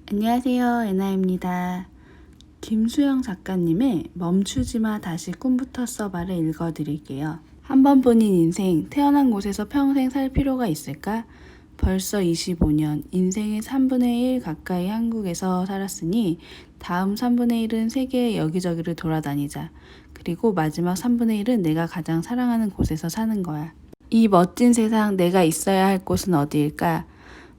안녕하세요, 애나입니다. 김수영 작가님의 멈추지마 다시 꿈부터 써봐를 읽어드릴게요. 한 번 본인 인생, 태어난 곳에서 평생 살 필요가 있을까? 벌써 25년, 인생의 3분의 1 가까이 한국에서 살았으니 다음 3분의 1은 세계의 여기저기를 돌아다니자. 그리고 마지막 3분의 1은 내가 가장 사랑하는 곳에서 사는 거야. 이 멋진 세상 내가 있어야 할 곳은 어디일까?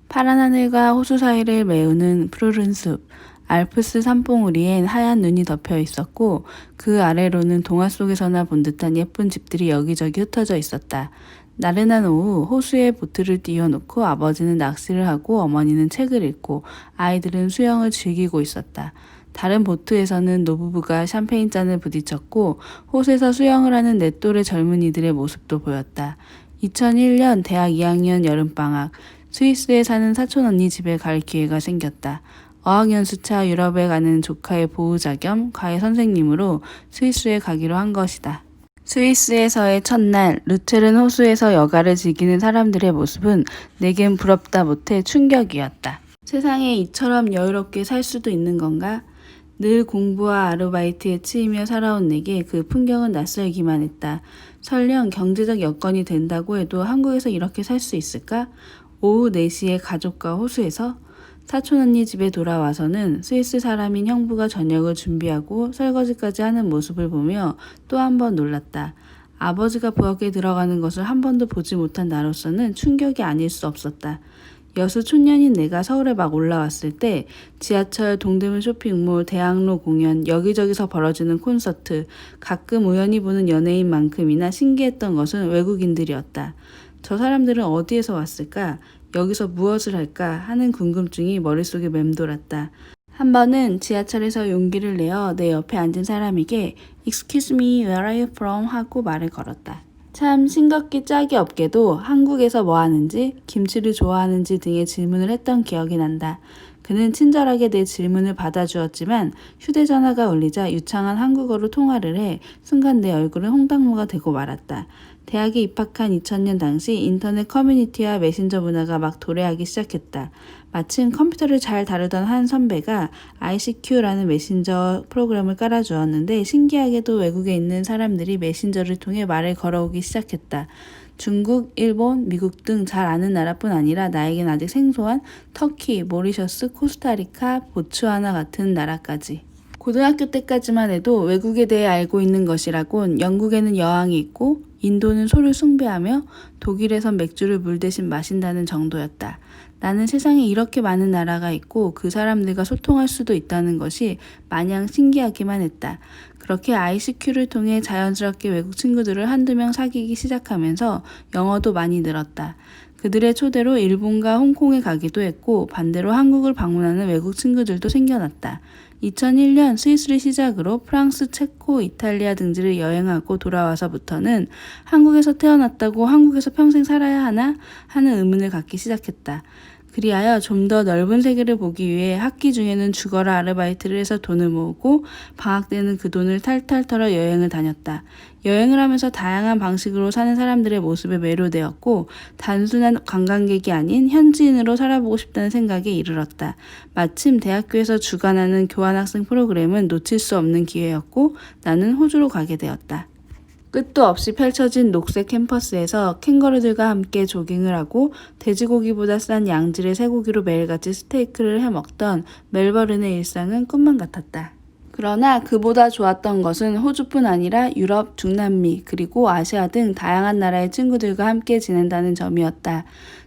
파란 하늘과 호수 사이를 메우는 푸르른 숲, 알프스 산봉우리엔 하얀 눈이 덮여 있었고 그 아래로는 동화 속에서나 본 듯한 예쁜 집들이 여기저기 흩어져 있었다. 나른한 오후 호수에 보트를 띄워놓고 아버지는 낚시를 하고 어머니는 책을 읽고 아이들은 수영을 즐기고 있었다. 다른 보트에서는 노부부가 샴페인 잔을 부딪혔고 호수에서 수영을 하는 내 또래 젊은이들의 모습도 보였다. 2001년 대학 2학년 여름방학, 스위스에 사는 사촌 언니 집에 갈 기회가 생겼다. 어학연수차 유럽에 가는 조카의 보호자 겸 과외 선생님으로 스위스에 가기로 한 것이다. 스위스에서의 첫날, 루첼은 호수에서 여가를 즐기는 사람들의 모습은 내겐 부럽다 못해 충격이었다. 세상에 이처럼 여유롭게 살 수도 있는 건가? 늘 공부와 아르바이트에 치이며 살아온 내게 그 풍경은 낯설기만 했다. 설령 경제적 여건이 된다고 해도 한국에서 이렇게 살 수 있을까? 오후 4시에 가족과 호수에서 사촌 언니 집에 돌아와서는 스위스 사람인 형부가 저녁을 준비하고 설거지까지 하는 모습을 보며 또 한 번 놀랐다. 아버지가 부엌에 들어가는 것을 한 번도 보지 못한 나로서는 충격이 아닐 수 없었다. 여수 촌년인 내가 서울에 막 올라왔을 때 지하철, 동대문 쇼핑몰, 대학로 공연, 여기저기서 벌어지는 콘서트, 가끔 우연히 보는 연예인만큼이나 신기했던 것은 외국인들이었다. 저 사람들은 어디에서 왔을까? 여기서 무엇을 할까? 하는 궁금증이 머릿속에 맴돌았다. 한 번은 지하철에서 용기를 내어 내 옆에 앉은 사람에게 Excuse me, where are you from? 하고 말을 걸었다. 참 싱겁기 짝이 없게도 한국에서 뭐 하는지, 김치를 좋아하는지 등의 질문을 했던 기억이 난다. 그는 친절하게 내 질문을 받아주었지만 휴대전화가 울리자 유창한 한국어로 통화를 해 순간 내 얼굴은 홍당무가 되고 말았다. 대학에 입학한 2000년 당시 인터넷 커뮤니티와 메신저 문화가 막 도래하기 시작했다. 마침 컴퓨터를 잘 다루던 한 선배가 ICQ라는 메신저 프로그램을 깔아주었는데 신기하게도 외국에 있는 사람들이 메신저를 통해 말을 걸어오기 시작했다. 중국, 일본, 미국 등 잘 아는 나라뿐 아니라 나에겐 아직 생소한 터키, 모리셔스, 코스타리카, 보츠와나 같은 나라까지. 고등학교 때까지만 해도 외국에 대해 알고 있는 것이라곤 영국에는 여왕이 있고 인도는 소를 숭배하며 독일에선 맥주를 물 대신 마신다는 정도였다. 나는 세상에 이렇게 많은 나라가 있고 그 사람들과 소통할 수도 있다는 것이 마냥 신기하기만 했다. 그렇게 ICQ를 통해 자연스럽게 외국 친구들을 한두 명 사귀기 시작하면서 영어도 많이 늘었다. 그들의 초대로 일본과 홍콩에 가기도 했고 반대로 한국을 방문하는 외국 친구들도 생겨났다. 2001년 스위스를 시작으로 프랑스, 체코, 이탈리아 등지를 여행하고 돌아와서부터는 한국에서 태어났다고 한국에서 평생 살아야 하나 하는 의문을 갖기 시작했다. 그리하여 좀 더 넓은 세계를 보기 위해 학기 중에는 죽어라 아르바이트를 해서 돈을 모으고 방학 때는 그 돈을 탈탈 털어 여행을 다녔다. 여행을 하면서 다양한 방식으로 사는 사람들의 모습에 매료되었고 단순한 관광객이 아닌 현지인으로 살아보고 싶다는 생각에 이르렀다. 마침 대학교에서 주관하는 교환학생 프로그램은 놓칠 수 없는 기회였고 나는 호주로 가게 되었다. 끝도 없이 펼쳐진 녹색 캠퍼스에서 캥거루들과 함께 조깅을 하고 돼지고기보다 싼 양질의 쇠고기로 매일같이 스테이크를 해먹던 멜버른의 일상은 꿈만 같았다. 그러나 그보다 좋았던 것은 호주뿐 아니라 유럽, 중남미, 그리고 아시아 등 다양한 나라의 친구들과 함께 지낸다는 점이었다.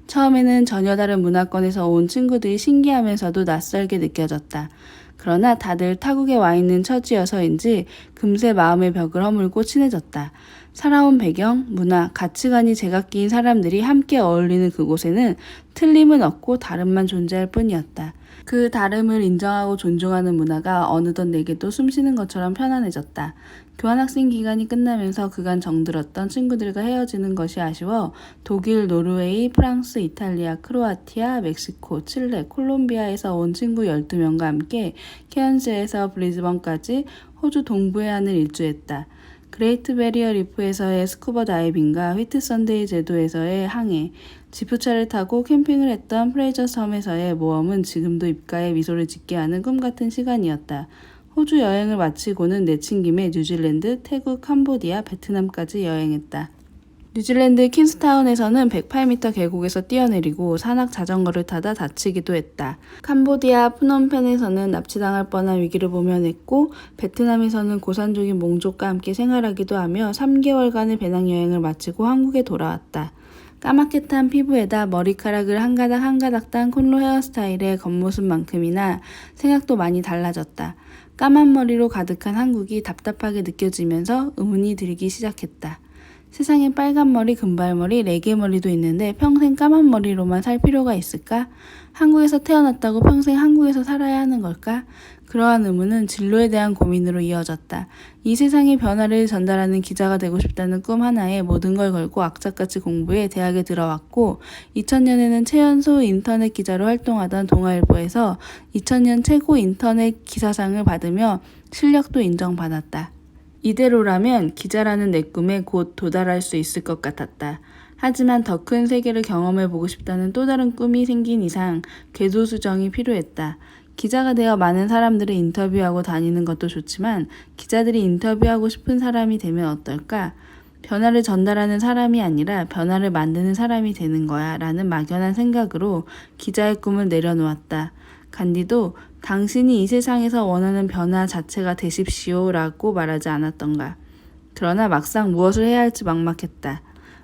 처음에는 전혀 다른 문화권에서 온 친구들이 신기하면서도 낯설게 느껴졌다. 그러나 다들 타국에 와 있는 처지여서인지 금세 마음의 벽을 허물고 친해졌다. 살아온 배경, 문화, 가치관이 제각기인 사람들이 함께 어울리는 그곳에는 틀림은 없고 다름만 존재할 뿐이었다. 그 다름을 인정하고 존중하는 문화가 어느덧 내게도 숨쉬는 것처럼 편안해졌다. 교환학생 기간이 끝나면서 그간 정들었던 친구들과 헤어지는 것이 아쉬워 독일, 노르웨이, 프랑스, 이탈리아, 크로아티아, 멕시코, 칠레, 콜롬비아에서 온 친구 12명과 함께 케언즈에서 브리즈번까지 호주 동부해안을 일주했다. 그레이트 베리어 리프에서의 스쿠버 다이빙과 휘트 선데이 제도에서의 항해, 지프차를 타고 캠핑을 했던 프레이저 섬에서의 모험은 지금도 입가에 미소를 짓게 하는 꿈 같은 시간이었다. 호주 여행을 마치고는 내친 김에 뉴질랜드, 태국, 캄보디아, 베트남까지 여행했다. 뉴질랜드 킨스타운에서는 108m 계곡에서 뛰어내리고 산악 자전거를 타다 다치기도 했다. 캄보디아 프놈펜에서는 납치당할 뻔한 위기를 모면했고 베트남에서는 고산족인 몽족과 함께 생활하기도 하며 3개월간의 배낭여행을 마치고 한국에 돌아왔다. 까맣게 탄 피부에다 머리카락을 한 가닥 한 가닥 딴 콘로 헤어스타일의 겉모습만큼이나 생각도 많이 달라졌다. 까만 머리로 가득한 한국이 답답하게 느껴지면서 의문이 들기 시작했다. 세상에 빨간 머리, 금발머리, 레게머리도 있는데 평생 까만 머리로만 살 필요가 있을까? 한국에서 태어났다고 평생 한국에서 살아야 하는 걸까? 그러한 의문은 진로에 대한 고민으로 이어졌다. 이 세상의 변화를 전달하는 기자가 되고 싶다는 꿈 하나에 모든 걸 걸고 악착같이 공부해 대학에 들어왔고 2000년에는 최연소 인터넷 기자로 활동하던 동아일보에서 2000년 최고 인터넷 기사상을 받으며 실력도 인정받았다. 이대로라면 기자라는 내 꿈에 곧 도달할 수 있을 것 같았다. 하지만 더 큰 세계를 경험해보고 싶다는 또 다른 꿈이 생긴 이상 궤도수정이 필요했다. 기자가 되어 많은 사람들을 인터뷰하고 다니는 것도 좋지만 기자들이 인터뷰하고 싶은 사람이 되면 어떨까? 변화를 전달하는 사람이 아니라 변화를 만드는 사람이 되는 거야 라는 막연한 생각으로 기자의 꿈을 내려놓았다. 간디도 당신이 이 세상에서 원하는 변화 자체가 되십시오 라고 말하지 않았던가. 그러나 막상 무엇을 해야 할지 막막했다.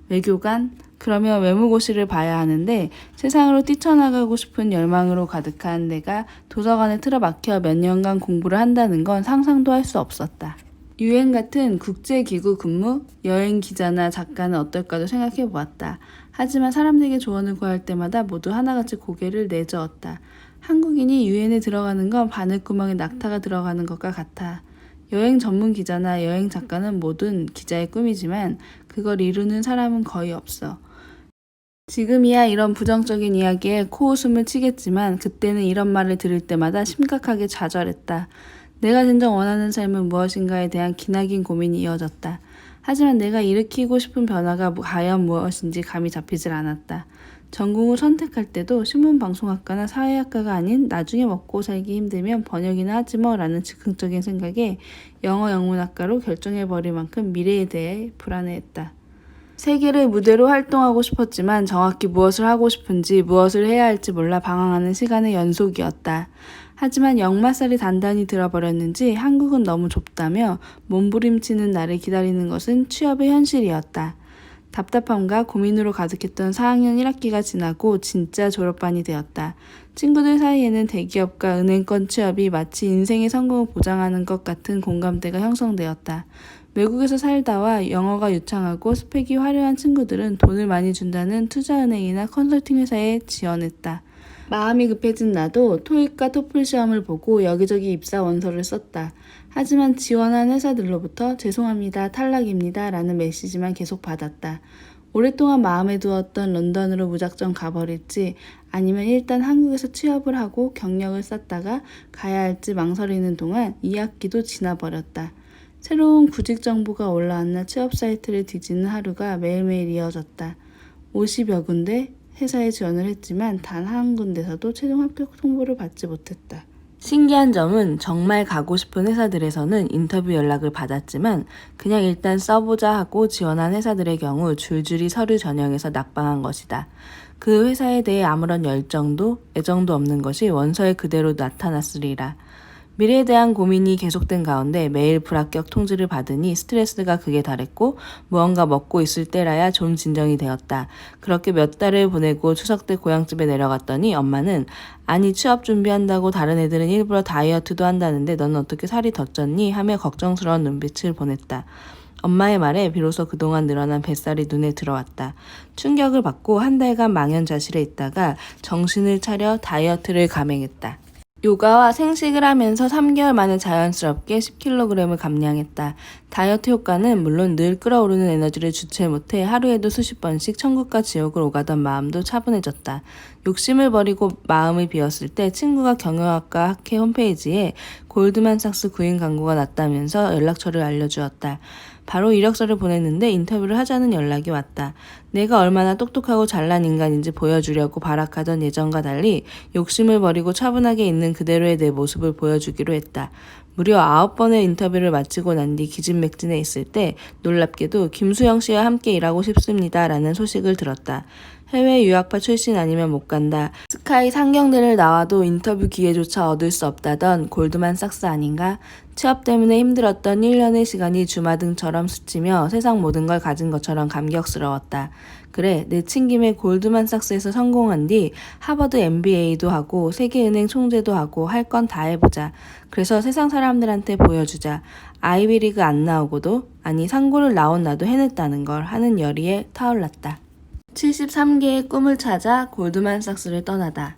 외교관? 그러면 외무고시를 봐야 하는데 세상으로 뛰쳐나가고 싶은 열망으로 가득한 내가 도서관에 틀어박혀 몇 년간 공부를 한다는 건 상상도 할 수 없었다. UN 같은 국제기구 근무, 여행 기자나 작가는 어떨까도 생각해 보았다. 하지만 사람들에게 조언을 구할 때마다 모두 하나같이 고개를 내저었다. 한국인이 유엔에 들어가는 건 바늘구멍에 낙타가 들어가는 것과 같아. 여행 전문 기자나 여행 작가는 모든 기자의 꿈이지만 그걸 이루는 사람은 거의 없어. 지금이야 이런 부정적인 이야기에 코웃음을 치겠지만 그때는 이런 말을 들을 때마다 심각하게 좌절했다. 내가 진정 원하는 삶은 무엇인가에 대한 기나긴 고민이 이어졌다. 하지만 내가 일으키고 싶은 변화가 과연 무엇인지 감이 잡히질 않았다. 전공을 선택할 때도 신문방송학과나 사회학과가 아닌 나중에 먹고 살기 힘들면 번역이나 하지 뭐 라는 즉흥적인 생각에 영어 영문학과로 결정해버릴 만큼 미래에 대해 불안해했다. 세계를 무대로 활동하고 싶었지만 정확히 무엇을 하고 싶은지 무엇을 해야 할지 몰라 방황하는 시간의 연속이었다. 하지만 역마살이 단단히 들어버렸는지 한국은 너무 좁다며 몸부림치는 나를 기다리는 것은 취업의 현실이었다. 답답함과 고민으로 가득했던 4학년 1학기가 지나고 진짜 졸업반이 되었다. 친구들 사이에는 대기업과 은행권 취업이 마치 인생의 성공을 보장하는 것 같은 공감대가 형성되었다. 외국에서 살다와 영어가 유창하고 스펙이 화려한 친구들은 돈을 많이 준다는 투자은행이나 컨설팅 회사에 지원했다. 마음이 급해진 나도 토익과 토플 시험을 보고 여기저기 입사 원서를 썼다. 하지만 지원한 회사들로부터 죄송합니다, 탈락입니다 라는 메시지만 계속 받았다. 오랫동안 마음에 두었던 런던으로 무작정 가버릴지 아니면 일단 한국에서 취업을 하고 경력을 쌓다가 가야 할지 망설이는 동안 2학기도 지나버렸다. 새로운 구직 정보가 올라왔나 취업 사이트를 뒤지는 하루가 매일매일 이어졌다. 50여 군데 회사에 지원을 했지만 단 한 군데서도 최종 합격 통보를 받지 못했다. 신기한 점은 정말 가고 싶은 회사들에서는 인터뷰 연락을 받았지만 그냥 일단 써보자 하고 지원한 회사들의 경우 줄줄이 서류 전형에서 낙방한 것이다. 그 회사에 대해 아무런 열정도 애정도 없는 것이 원서에 그대로 나타났으리라. 미래에 대한 고민이 계속된 가운데 매일 불합격 통지를 받으니 스트레스가 극에 달했고 무언가 먹고 있을 때라야 좀 진정이 되었다. 그렇게 몇 달을 보내고 추석 때 고향집에 내려갔더니 엄마는 아니 취업 준비한다고 다른 애들은 일부러 다이어트도 한다는데 넌 어떻게 살이 더 쪘니? 하며 걱정스러운 눈빛을 보냈다. 엄마의 말에 비로소 그동안 늘어난 뱃살이 눈에 들어왔다. 충격을 받고 한 달간 망연자실해 있다가 정신을 차려 다이어트를 감행했다. 요가와 생식을 하면서 3개월 만에 자연스럽게 10kg을 감량했다. 다이어트 효과는 물론 늘 끓어오르는 에너지를 주체 못해 하루에도 수십 번씩 천국과 지옥을 오가던 마음도 차분해졌다. 욕심을 버리고 마음을 비웠을 때 친구가 경영학과 학회 홈페이지에 골드만삭스 구인 광고가 났다면서 연락처를 알려주었다. 바로 이력서를 보냈는데 인터뷰를 하자는 연락이 왔다. 내가 얼마나 똑똑하고 잘난 인간인지 보여주려고 발악하던 예전과 달리 욕심을 버리고 차분하게 있는 그대로의 내 모습을 보여주기로 했다. 무려 9번의 인터뷰를 마치고 난 뒤 기진맥진해 있을 때 놀랍게도 김수영 씨와 함께 일하고 싶습니다 라는 소식을 들었다. 해외 유학파 출신 아니면 못 간다. 스카이 상경대를 나와도 인터뷰 기회조차 얻을 수 없다던 골드만삭스 아닌가? 취업 때문에 힘들었던 1년의 시간이 주마등처럼 스치며 세상 모든 걸 가진 것처럼 감격스러웠다. 그래, 내친 김에 골드만삭스에서 성공한 뒤 하버드 MBA도 하고 세계은행 총재도 하고 할 건 다 해보자. 그래서 세상 사람들한테 보여주자. 아이비리그 안 나오고도, 아니 상고를 나온 나도 해냈다는 걸 하는 열의에 타올랐다. 73개의 꿈을 찾아 골드만삭스를 떠나다.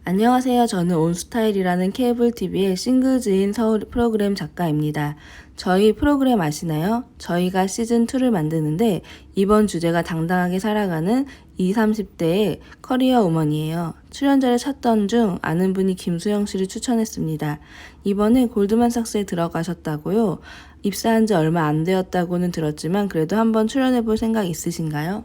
안녕하세요. 저는 온스타일이라는 케이블 TV의 싱글즈인 서울 프로그램 작가입니다. 저희 프로그램 아시나요? 저희가 시즌2를 만드는데 이번 주제가 당당하게 살아가는 20, 30대의 커리어 우먼이에요. 출연자를 찾던 중 아는 분이 김수영 씨를 추천했습니다. 이번에 골드만삭스에 들어가셨다고요? 입사한 지 얼마 안 되었다고는 들었지만 그래도 한번 출연해볼 생각 있으신가요?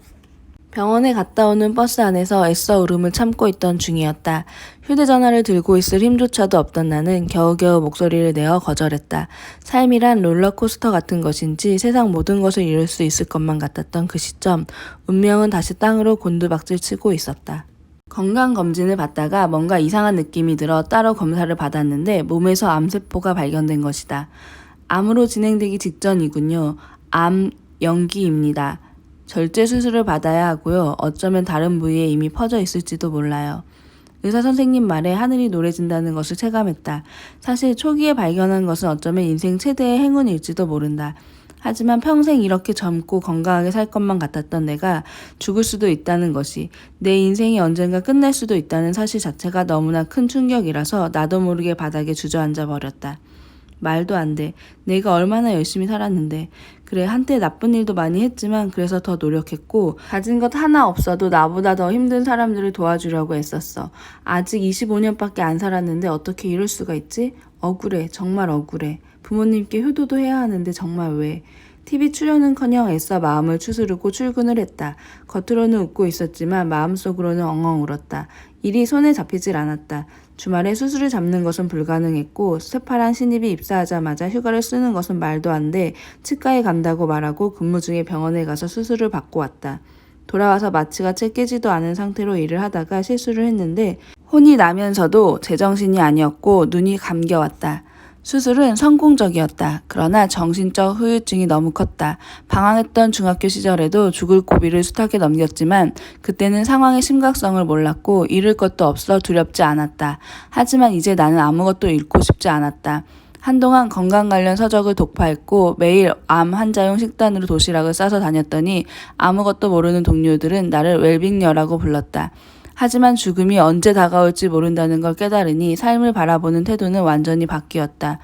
병원에 갔다 오는 버스 안에서 애써 울음을 참고 있던 중이었다. 휴대전화를 들고 있을 힘조차도 없던 나는 겨우겨우 목소리를 내어 거절했다. 삶이란 롤러코스터 같은 것인지 세상 모든 것을 이룰 수 있을 것만 같았던 그 시점, 운명은 다시 땅으로 곤두박질 치고 있었다. 건강검진을 받다가 뭔가 이상한 느낌이 들어 따로 검사를 받았는데 몸에서 암세포가 발견된 것이다. 암으로 진행되기 직전이군요. 암 연기입니다. 절제 수술을 받아야 하고요. 어쩌면 다른 부위에 이미 퍼져 있을지도 몰라요. 의사 선생님 말에 하늘이 노래진다는 것을 체감했다. 사실 초기에 발견한 것은 어쩌면 인생 최대의 행운일지도 모른다. 하지만 평생 이렇게 젊고 건강하게 살 것만 같았던 내가 죽을 수도 있다는 것이, 내 인생이 언젠가 끝날 수도 있다는 사실 자체가 너무나 큰 충격이라서 나도 모르게 바닥에 주저앉아 버렸다. 말도 안 돼. 내가 얼마나 열심히 살았는데. 그래, 한때 나쁜 일도 많이 했지만 그래서 더 노력했고 가진 것 하나 없어도 나보다 더 힘든 사람들을 도와주려고 애썼어. 아직 25년밖에 안 살았는데 어떻게 이럴 수가 있지? 억울해. 정말 억울해. 부모님께 효도도 해야 하는데 정말 왜? TV 출연은커녕 애써 마음을 추스르고 출근을 했다. 겉으로는 웃고 있었지만 마음속으로는 엉엉 울었다. 일이 손에 잡히질 않았다. 주말에 수술을 잡는 것은 불가능했고 새파란 신입이 입사하자마자 휴가를 쓰는 것은 말도 안 돼 치과에 간다고 말하고 근무 중에 병원에 가서 수술을 받고 왔다. 돌아와서 마취가 채 깨지도 않은 상태로 일을 하다가 실수를 했는데 혼이 나면서도 제정신이 아니었고 눈이 감겨왔다. 수술은 성공적이었다. 그러나 정신적 후유증이 너무 컸다. 방황했던 중학교 시절에도 죽을 고비를 숱하게 넘겼지만 그때는 상황의 심각성을 몰랐고 잃을 것도 없어 두렵지 않았다. 하지만 이제 나는 아무것도 잃고 싶지 않았다. 한동안 건강 관련 서적을 독파했고 매일 암 환자용 식단으로 도시락을 싸서 다녔더니 아무것도 모르는 동료들은 나를 웰빙녀라고 불렀다. 하지만 죽음이 언제 다가올지 모른다는 걸 깨달으니 삶을 바라보는 태도는 완전히 바뀌었다.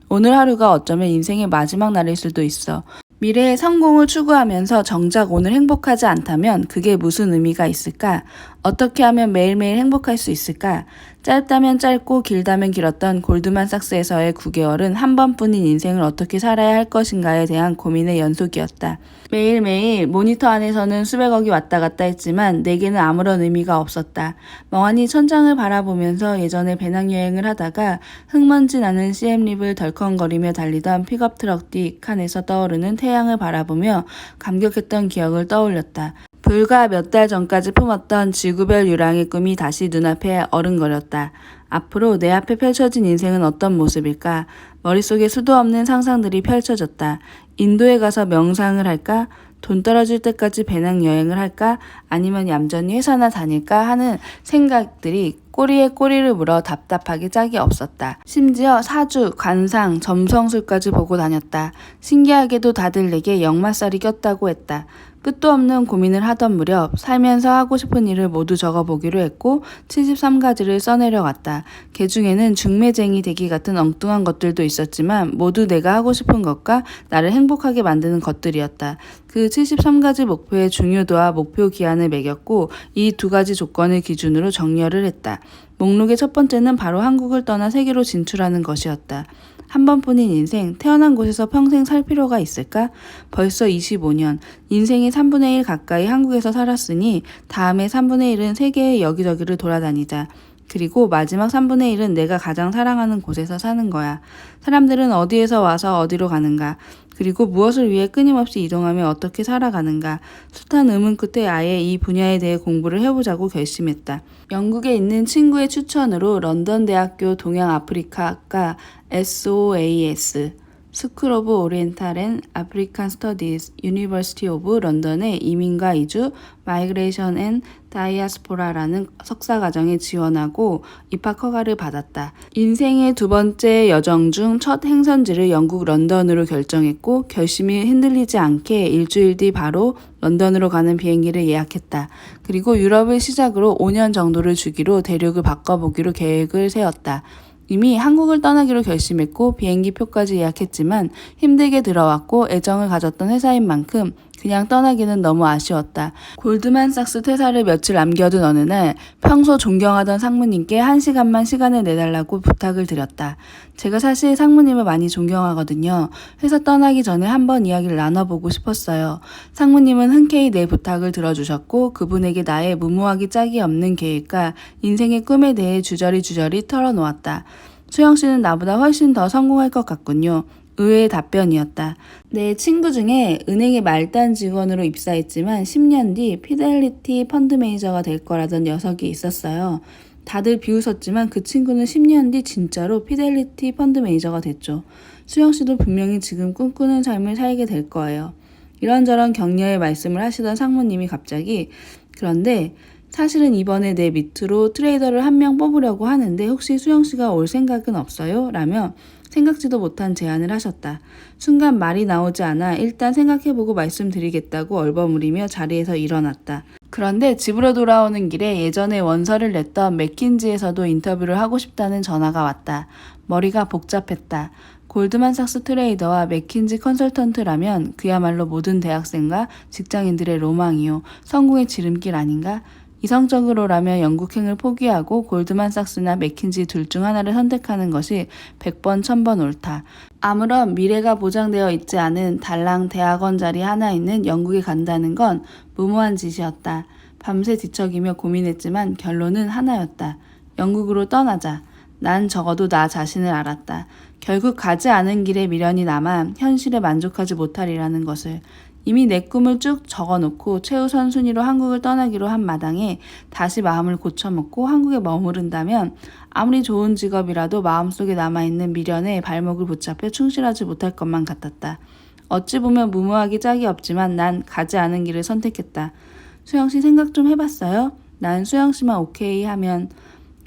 오늘 하루가 어쩌면 인생의 마지막 날일 수도 있어. 미래의 성공을 추구하면서 정작 오늘 행복하지 않다면 그게 무슨 의미가 있을까? 어떻게 하면 매일매일 행복할 수 있을까? 짧다면 짧고 길다면 길었던 골드만삭스에서의 9개월은 한 번뿐인 인생을 어떻게 살아야 할 것인가에 대한 고민의 연속이었다. 매일매일 모니터 안에서는 수백억이 왔다 갔다 했지만 내게는 아무런 의미가 없었다. 멍하니 천장을 바라보면서 예전에 배낭여행을 하다가 흙먼지 나는 CM립을 덜컹거리며 달리던 픽업트럭 뒤 칸에서 떠오르는 태양을 바라보며 감격했던 기억을 떠올렸다. 불과 몇 달 전까지 품었던 지구별 유랑의 꿈이 다시 눈앞에 어른거렸다. 앞으로 내 앞에 펼쳐진 인생은 어떤 모습일까? 머릿속에 수도 없는 상상들이 펼쳐졌다. 인도에 가서 명상을 할까? 돈 떨어질 때까지 배낭여행을 할까? 아니면 얌전히 회사나 다닐까? 하는 생각들이 꼬리에 꼬리를 물어 답답하기 짝이 없었다. 심지어 사주, 관상, 점성술까지 보고 다녔다. 신기하게도 다들 내게 역마살이 꼈다고 했다. 끝도 없는 고민을 하던 무렵 살면서 하고 싶은 일을 모두 적어보기로 했고 73가지를 써내려갔다. 그 중에는 중매쟁이 되기 같은 엉뚱한 것들도 있었지만 모두 내가 하고 싶은 것과 나를 행복하게 행복하게 만드는 것들이었다. 그 73가지 목표의 중요도와 목표 기한을 매겼고 이 두 가지 조건을 기준으로 정렬을 했다. 목록의 첫 번째는 바로 한국을 떠나 세계로 진출하는 것이었다. 한 번뿐인 인생, 태어난 곳에서 평생 살 필요가 있을까? 벌써 25년, 인생의 3분의 1 가까이 한국에서 살았으니 다음에 3분의 1은 세계의 여기저기를 돌아다니자. 그리고 마지막 3분의 1은 내가 가장 사랑하는 곳에서 사는 거야. 사람들은 어디에서 와서 어디로 가는가? 그리고 무엇을 위해 끊임없이 이동하며 어떻게 살아가는가? 숱한 의문 끝에 아예 이 분야에 대해 공부를 해보자고 결심했다. 영국에 있는 친구의 추천으로 런던 대학교 동양아프리카학과 SOAS 스쿨 오브 오리엔탈 앤 아프리칸 스터디스 유니버시티 오브 런던의 이민과 이주 마이그레이션 앤 다이아스포라라는 석사과정에 지원하고 입학 허가를 받았다. 인생의 두 번째 여정 중 첫 행선지를 영국 런던으로 결정했고 결심이 흔들리지 않게 일주일 뒤 바로 런던으로 가는 비행기를 예약했다. 그리고 유럽을 시작으로 5년 정도를 주기로 대륙을 바꿔보기로 계획을 세웠다. 이미 한국을 떠나기로 결심했고 비행기 표까지 예약했지만 힘들게 들어왔고 애정을 가졌던 회사인 만큼 그냥 떠나기는 너무 아쉬웠다. 골드만삭스 퇴사를 며칠 남겨둔 어느 날 평소 존경하던 상무님께 1시간만 시간을 내달라고 부탁을 드렸다. 제가 사실 상무님을 많이 존경하거든요. 회사 떠나기 전에 한번 이야기를 나눠보고 싶었어요. 상무님은 흔쾌히 내 부탁을 들어주셨고 그분에게 나의 무모하기 짝이 없는 계획과 인생의 꿈에 대해 주저리 털어놓았다. 수영 씨는 나보다 훨씬 더 성공할 것 같군요. 의외의 답변이었다. 내 친구 중에 은행의 말단 직원으로 입사했지만 10년 뒤 피델리티 펀드 매니저가 될 거라던 녀석이 있었어요. 다들 비웃었지만 그 친구는 10년 뒤 진짜로 피델리티 펀드 매니저가 됐죠. 수영 씨도 분명히 지금 꿈꾸는 삶을 살게 될 거예요. 이런저런 격려의 말씀을 하시던 상무님이 갑자기 그런데 사실은 이번에 내 밑으로 트레이더를 한 명 뽑으려고 하는데 혹시 수영 씨가 올 생각은 없어요? 라며 생각지도 못한 제안을 하셨다. 순간 말이 나오지 않아 일단 생각해보고 말씀드리겠다고 얼버무리며 자리에서 일어났다. 그런데 집으로 돌아오는 길에 예전에 원서를 냈던 맥킨지에서도 인터뷰를 하고 싶다는 전화가 왔다. 머리가 복잡했다. 골드만삭스 트레이더와 맥킨지 컨설턴트라면 그야말로 모든 대학생과 직장인들의 로망이요. 성공의 지름길 아닌가? 이성적으로라면 영국행을 포기하고 골드만삭스나 맥킨지 둘 중 하나를 선택하는 것이 100번 1000번 옳다. 아무런 미래가 보장되어 있지 않은 달랑 대학원 자리 하나 있는 영국에 간다는 건 무모한 짓이었다. 밤새 뒤척이며 고민했지만 결론은 하나였다. 영국으로 떠나자. 난 적어도 나 자신을 알았다. 결국 가지 않은 길에 미련이 남아 현실에 만족하지 못하리라는 것을. 이미 내 꿈을 쭉 적어놓고 최우선 순위로 한국을 떠나기로 한 마당에 다시 마음을 고쳐먹고 한국에 머무른다면 아무리 좋은 직업이라도 마음속에 남아있는 미련에 발목을 붙잡혀 충실하지 못할 것만 같았다. 어찌 보면 무모하기 짝이 없지만 난 가지 않은 길을 선택했다. 수영씨 생각 좀 해봤어요? 난 수영씨만 오케이 하면.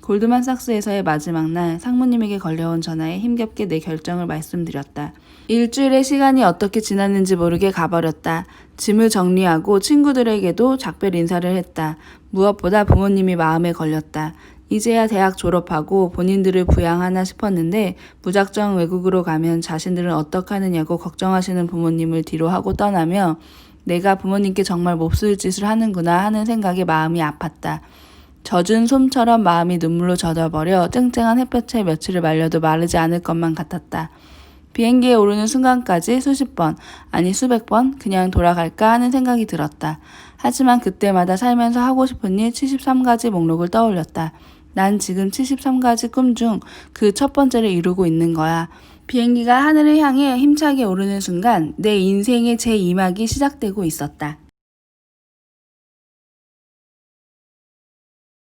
골드만삭스에서의 마지막 날 상무님에게 걸려온 전화에 힘겹게 내 결정을 말씀드렸다. 일주일의 시간이 어떻게 지났는지 모르게 가버렸다. 짐을 정리하고 친구들에게도 작별 인사를 했다. 무엇보다 부모님이 마음에 걸렸다. 이제야 대학 졸업하고 본인들을 부양하나 싶었는데 무작정 외국으로 가면 자신들은 어떡하느냐고 걱정하시는 부모님을 뒤로하고 떠나며 내가 부모님께 정말 몹쓸 짓을 하는구나 하는 생각에 마음이 아팠다. 젖은 솜처럼 마음이 눈물로 젖어버려 쨍쨍한 햇볕에 며칠을 말려도 마르지 않을 것만 같았다. 비행기에 오르는 순간까지 수십 번, 아니 수백 번 그냥 돌아갈까 하는 생각이 들었다. 하지만 그때마다 살면서 하고 싶은 일 73가지 목록을 떠올렸다. 난 지금 73가지 꿈 중 그 첫 번째를 이루고 있는 거야. 비행기가 하늘을 향해 힘차게 오르는 순간 내 인생의 제2막이 시작되고 있었다.